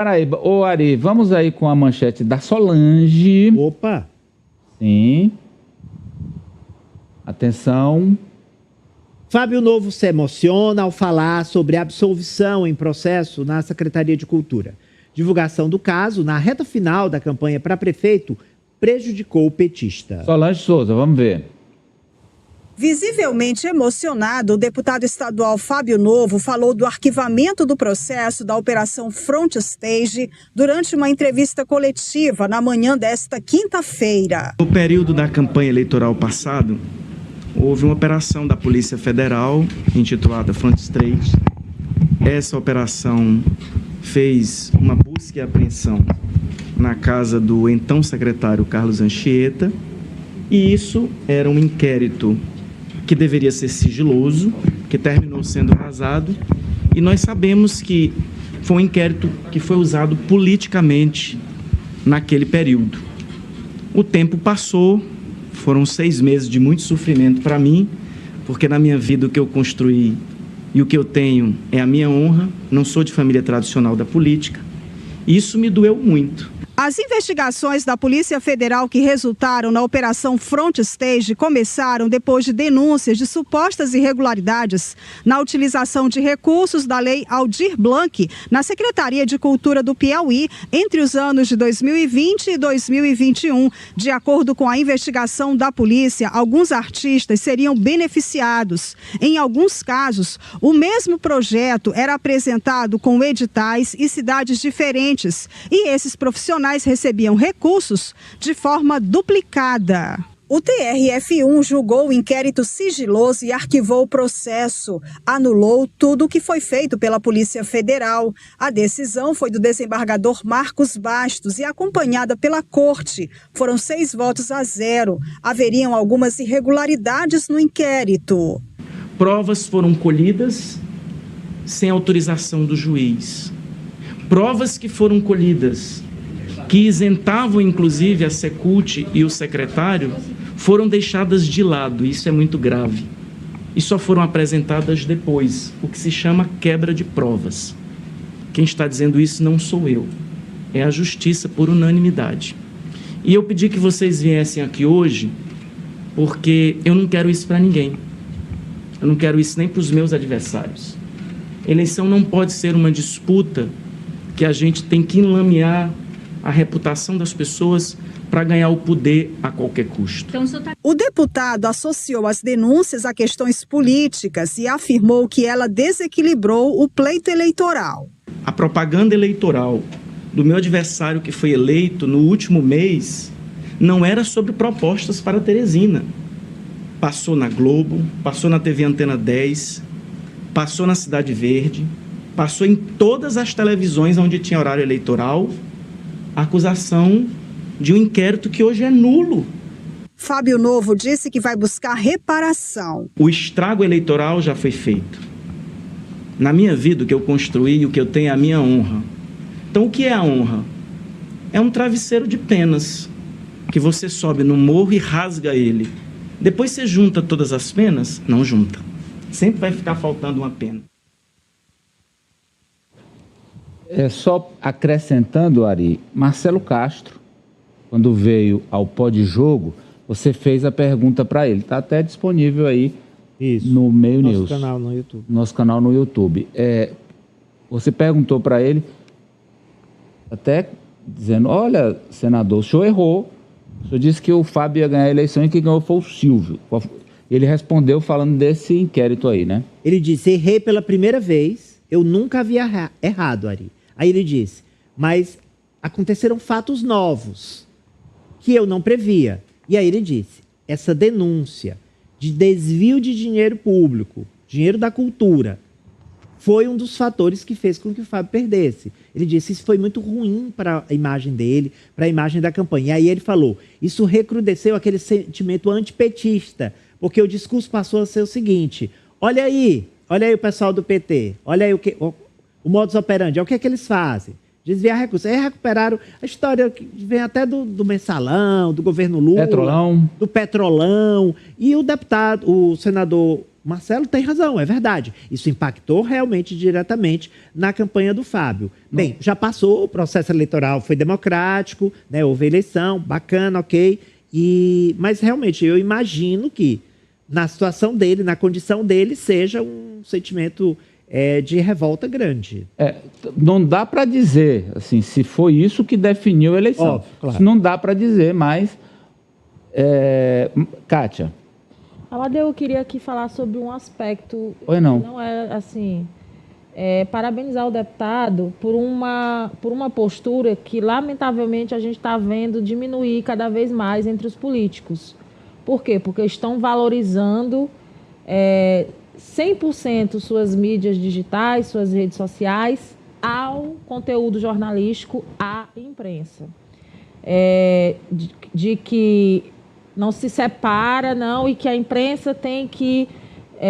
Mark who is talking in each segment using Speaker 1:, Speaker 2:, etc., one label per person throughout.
Speaker 1: Paraíba. Ô, Ari, vamos aí com a manchete da Solange.
Speaker 2: Opa!
Speaker 1: Sim. Atenção.
Speaker 2: Fábio Novo se emociona ao falar sobre absolvição em processo na Secretaria de Cultura. Divulgação do caso, na reta final da campanha para prefeito, prejudicou o petista.
Speaker 1: Solange Souza, vamos ver.
Speaker 3: Visivelmente emocionado, o deputado estadual Fábio Novo falou do arquivamento do processo da Operação Front Stage durante uma entrevista coletiva na manhã desta quinta-feira.
Speaker 4: No período da campanha eleitoral passado, houve uma operação da Polícia Federal intitulada Front Stage. Essa operação fez uma busca e apreensão na casa do então secretário Carlos Anchieta, e isso era um inquérito que deveria ser sigiloso, que terminou sendo vazado, e nós sabemos que foi um inquérito que foi usado politicamente naquele período. O tempo passou, foram 6 meses de muito sofrimento para mim, porque na minha vida o que eu construí e o que eu tenho é a minha honra, não sou de família tradicional da política, e isso me doeu muito.
Speaker 3: As investigações da Polícia Federal que resultaram na Operação Front Stage começaram depois de denúncias de supostas irregularidades na utilização de recursos da Lei Aldir Blanc na Secretaria de Cultura do Piauí entre os anos de 2020 e 2021. De acordo com a investigação da polícia, alguns artistas seriam beneficiados. Em alguns casos, o mesmo projeto era apresentado com editais e cidades diferentes, e esses profissionais recebiam recursos de forma duplicada. O TRF1 julgou o inquérito sigiloso e arquivou o processo. Anulou tudo o que foi feito pela Polícia Federal. A decisão foi do desembargador Marcos Bastos e acompanhada pela Corte. Foram 6 votos a 0. Haveriam algumas irregularidades no inquérito.
Speaker 4: Provas foram colhidas sem autorização do juiz. Provas que foram colhidas, que isentavam inclusive a Secult e o secretário, foram deixadas de lado. Isso é muito grave. E só foram apresentadas depois, o que se chama quebra de provas. Quem está dizendo isso não sou eu, é a justiça por unanimidade. E eu pedi que vocês viessem aqui hoje, porque eu não quero isso para ninguém. Eu não quero isso nem para os meus adversários. Eleição não pode ser uma disputa que a gente tem que enlamear a reputação das pessoas para ganhar o poder a qualquer custo.
Speaker 3: O deputado associou as denúncias a questões políticas e afirmou que ela desequilibrou o pleito eleitoral.
Speaker 4: A propaganda eleitoral do meu adversário que foi eleito no último mês não era sobre propostas para Teresina. Passou na Globo, passou na TV Antena 10, passou na Cidade Verde, passou em todas as televisões onde tinha horário eleitoral, a acusação de um inquérito que hoje é nulo.
Speaker 3: Fábio Novo disse que vai buscar reparação.
Speaker 4: O estrago eleitoral já foi feito. Na minha vida, o que eu construí e o que eu tenho é a minha honra. Então, o que é a honra? É um travesseiro de penas, que você sobe no morro e rasga ele. Depois você junta todas as penas? Não junta. Sempre vai ficar faltando uma pena.
Speaker 1: Só acrescentando, Ari, Marcelo Castro, quando veio ao Pó de Jogo, você fez a pergunta para ele. Está até disponível aí no Meio News. Nosso canal no YouTube. Você perguntou para ele, até dizendo, olha, senador, o senhor errou. O senhor disse que o Fábio ia ganhar a eleição e quem ganhou foi o Silvio. Ele respondeu falando desse inquérito aí, né?
Speaker 2: Ele disse, errei pela primeira vez, eu nunca havia errado, Ari. Aí ele disse, mas aconteceram fatos novos que eu não previa. E aí ele disse, essa denúncia de desvio de dinheiro público, dinheiro da cultura, foi um dos fatores que fez com que o Fábio perdesse. Ele disse, isso foi muito ruim para a imagem dele, para a imagem da campanha. E aí ele falou, isso recrudesceu aquele sentimento antipetista, porque o discurso passou a ser o seguinte, olha aí o pessoal do PT, olha aí o modus operandi, o que é que eles fazem? Desviar recursos. Aí recuperaram a história que vem até do mensalão, do governo Lula.
Speaker 1: Petrolão.
Speaker 2: Do petrolão. E o deputado, o senador Marcelo tem razão, é verdade. Isso impactou realmente diretamente na campanha do Fábio. Bem, já passou, o processo eleitoral foi democrático, né? Houve eleição, bacana, ok. Mas realmente eu imagino que na situação dele, na condição dele, seja um sentimento de revolta grande.
Speaker 1: Não dá para dizer assim, se foi isso que definiu a eleição.
Speaker 2: Óbvio, claro.
Speaker 1: Isso não dá para dizer, mas... Kátia.
Speaker 5: Amadeu, eu queria aqui falar sobre um aspecto
Speaker 1: Oi, não.
Speaker 5: que não é assim, parabenizar o deputado por uma postura que, lamentavelmente, a gente está vendo diminuir cada vez mais entre os políticos. Por quê? Porque estão valorizando 100% suas mídias digitais, suas redes sociais, ao conteúdo jornalístico, à imprensa. De que não se separa, não, e que a imprensa tem que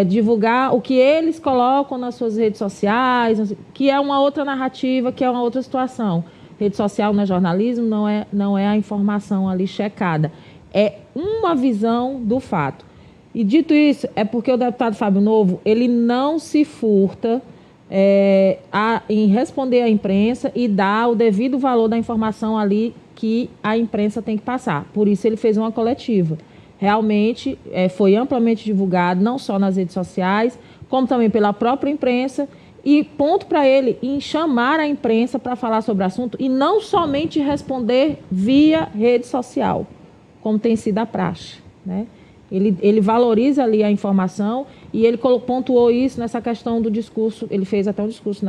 Speaker 5: divulgar o que eles colocam nas suas redes sociais, que é uma outra narrativa, que é uma outra situação. Rede social não é jornalismo, não é a informação ali checada. É uma visão do fato. E dito isso, é porque o deputado Fábio Novo, ele não se furta em responder à imprensa e dar o devido valor da informação ali que a imprensa tem que passar. Por isso ele fez uma coletiva. Realmente foi amplamente divulgado, não só nas redes sociais, como também pela própria imprensa, e ponto para ele em chamar a imprensa para falar sobre o assunto e não somente responder via rede social, como tem sido a praxe, né? Ele valoriza ali a informação e ele pontuou isso nessa questão do discurso. Ele fez até um discurso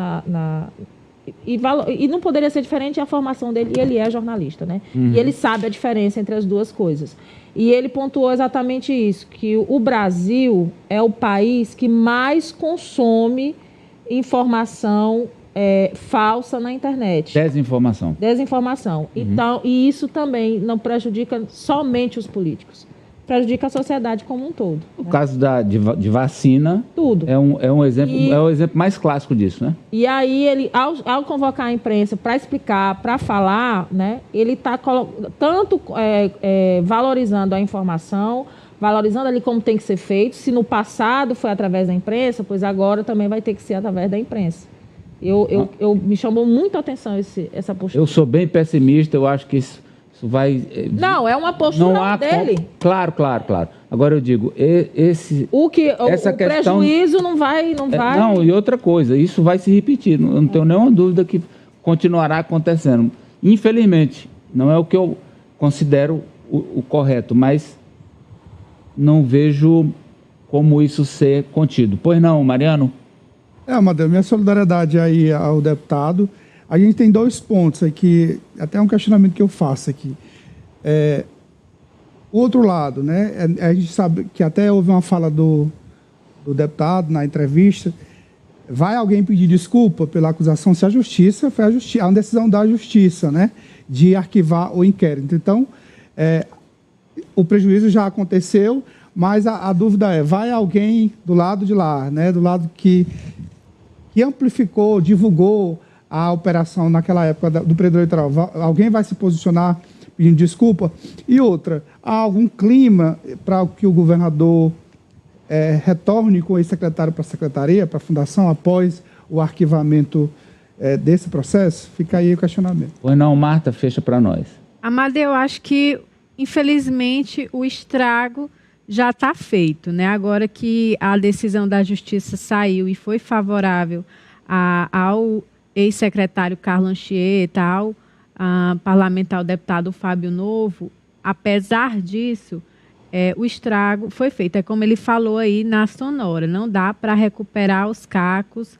Speaker 5: e não poderia ser diferente a formação dele, e ele é jornalista, né? E ele sabe a diferença entre as duas coisas. E ele pontuou exatamente isso, que o Brasil é o país que mais consome informação falsa na internet. Desinformação. Então, e isso também não prejudica somente os políticos, prejudica a sociedade como um todo.
Speaker 1: O caso de vacina
Speaker 5: tudo.
Speaker 1: É um exemplo, é o exemplo mais clássico disso, né?
Speaker 5: E aí, ele, ao convocar a imprensa para explicar, para falar, né, ele está tanto valorizando a informação, valorizando ali como tem que ser feito. Se no passado foi através da imprensa, pois agora também vai ter que ser através da imprensa. Me chamou muito a atenção essa postura.
Speaker 1: Eu sou bem pessimista, eu acho que isso vai...
Speaker 5: Não, é uma postura dele.
Speaker 1: Claro. Agora eu digo,
Speaker 5: o prejuízo não vai...
Speaker 1: Não, e outra coisa, isso vai se repetir. Eu não tenho nenhuma dúvida que continuará acontecendo. Infelizmente, não é o que eu considero o correto, mas não vejo como isso ser contido. Pois não, Mariano?
Speaker 6: Amadeu, minha solidariedade aí ao deputado. A gente tem 2 pontos aqui, até um questionamento que eu faço aqui. O outro lado, né? A gente sabe que até houve uma fala do deputado na entrevista. Vai alguém pedir desculpa pela acusação se a justiça foi há uma decisão da justiça, né? De arquivar o inquérito. Então, o prejuízo já aconteceu, mas a dúvida vai alguém do lado de lá, né? Do lado que amplificou, divulgou a operação naquela época do período eleitoral. Alguém vai se posicionar pedindo desculpa? E outra, há algum clima para que o governador retorne com esse secretário para a secretaria, para a fundação, após o arquivamento desse processo? Fica aí o questionamento.
Speaker 1: Pois não, Marta, fecha para nós.
Speaker 7: Amadeu, eu acho que, infelizmente, o estrago já está feito, né? Agora que a decisão da Justiça saiu e foi favorável ao ex-secretário Carlos Anchieta, ao parlamentar, o deputado Fábio Novo, apesar disso, o estrago foi feito. É como ele falou aí na sonora, não dá para recuperar os cacos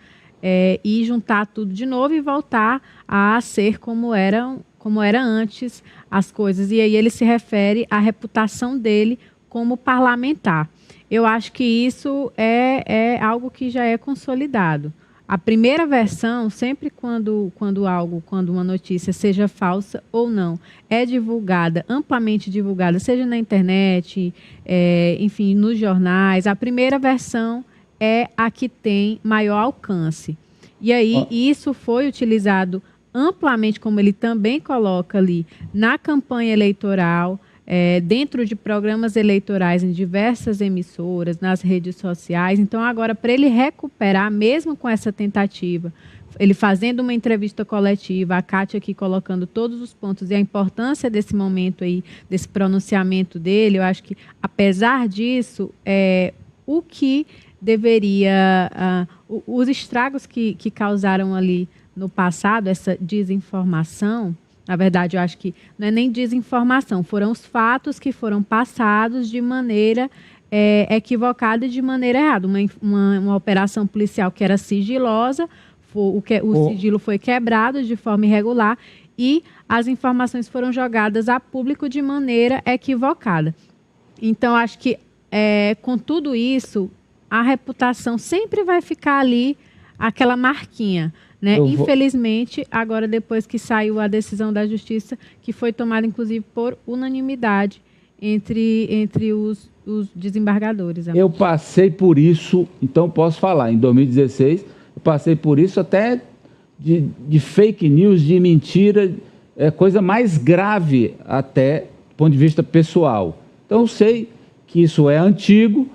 Speaker 7: e juntar tudo de novo e voltar a ser como era antes as coisas. E aí ele se refere à reputação dele como parlamentar. Eu acho que isso é algo que já é consolidado. A primeira versão, sempre quando uma notícia, seja falsa ou não, é divulgada, amplamente divulgada, seja na internet, enfim, nos jornais, a primeira versão é a que tem maior alcance. E aí, isso foi utilizado amplamente, como ele também coloca ali, na campanha eleitoral. dentro de programas eleitorais em diversas emissoras, nas redes sociais. Então, agora, para ele recuperar, mesmo com essa tentativa, ele fazendo uma entrevista coletiva, a Kátia aqui colocando todos os pontos e a importância desse momento aí, desse pronunciamento dele, eu acho que, apesar disso, o que deveria... os estragos que causaram ali no passado, essa desinformação, na verdade, eu acho que não é nem desinformação, foram os fatos que foram passados de maneira equivocada e de maneira errada. Uma operação policial que era sigilosa, o sigilo foi quebrado de forma irregular e as informações foram jogadas a público de maneira equivocada. Então, acho que com tudo isso, a reputação sempre vai ficar ali, aquela marquinha. Né? Infelizmente, agora depois que saiu a decisão da Justiça, que foi tomada inclusive por unanimidade entre os desembargadores.
Speaker 1: Eu passei por isso, então posso falar, em 2016, eu passei por isso até de fake news, de mentira, coisa mais grave até do ponto de vista pessoal. Então eu sei que isso é antigo,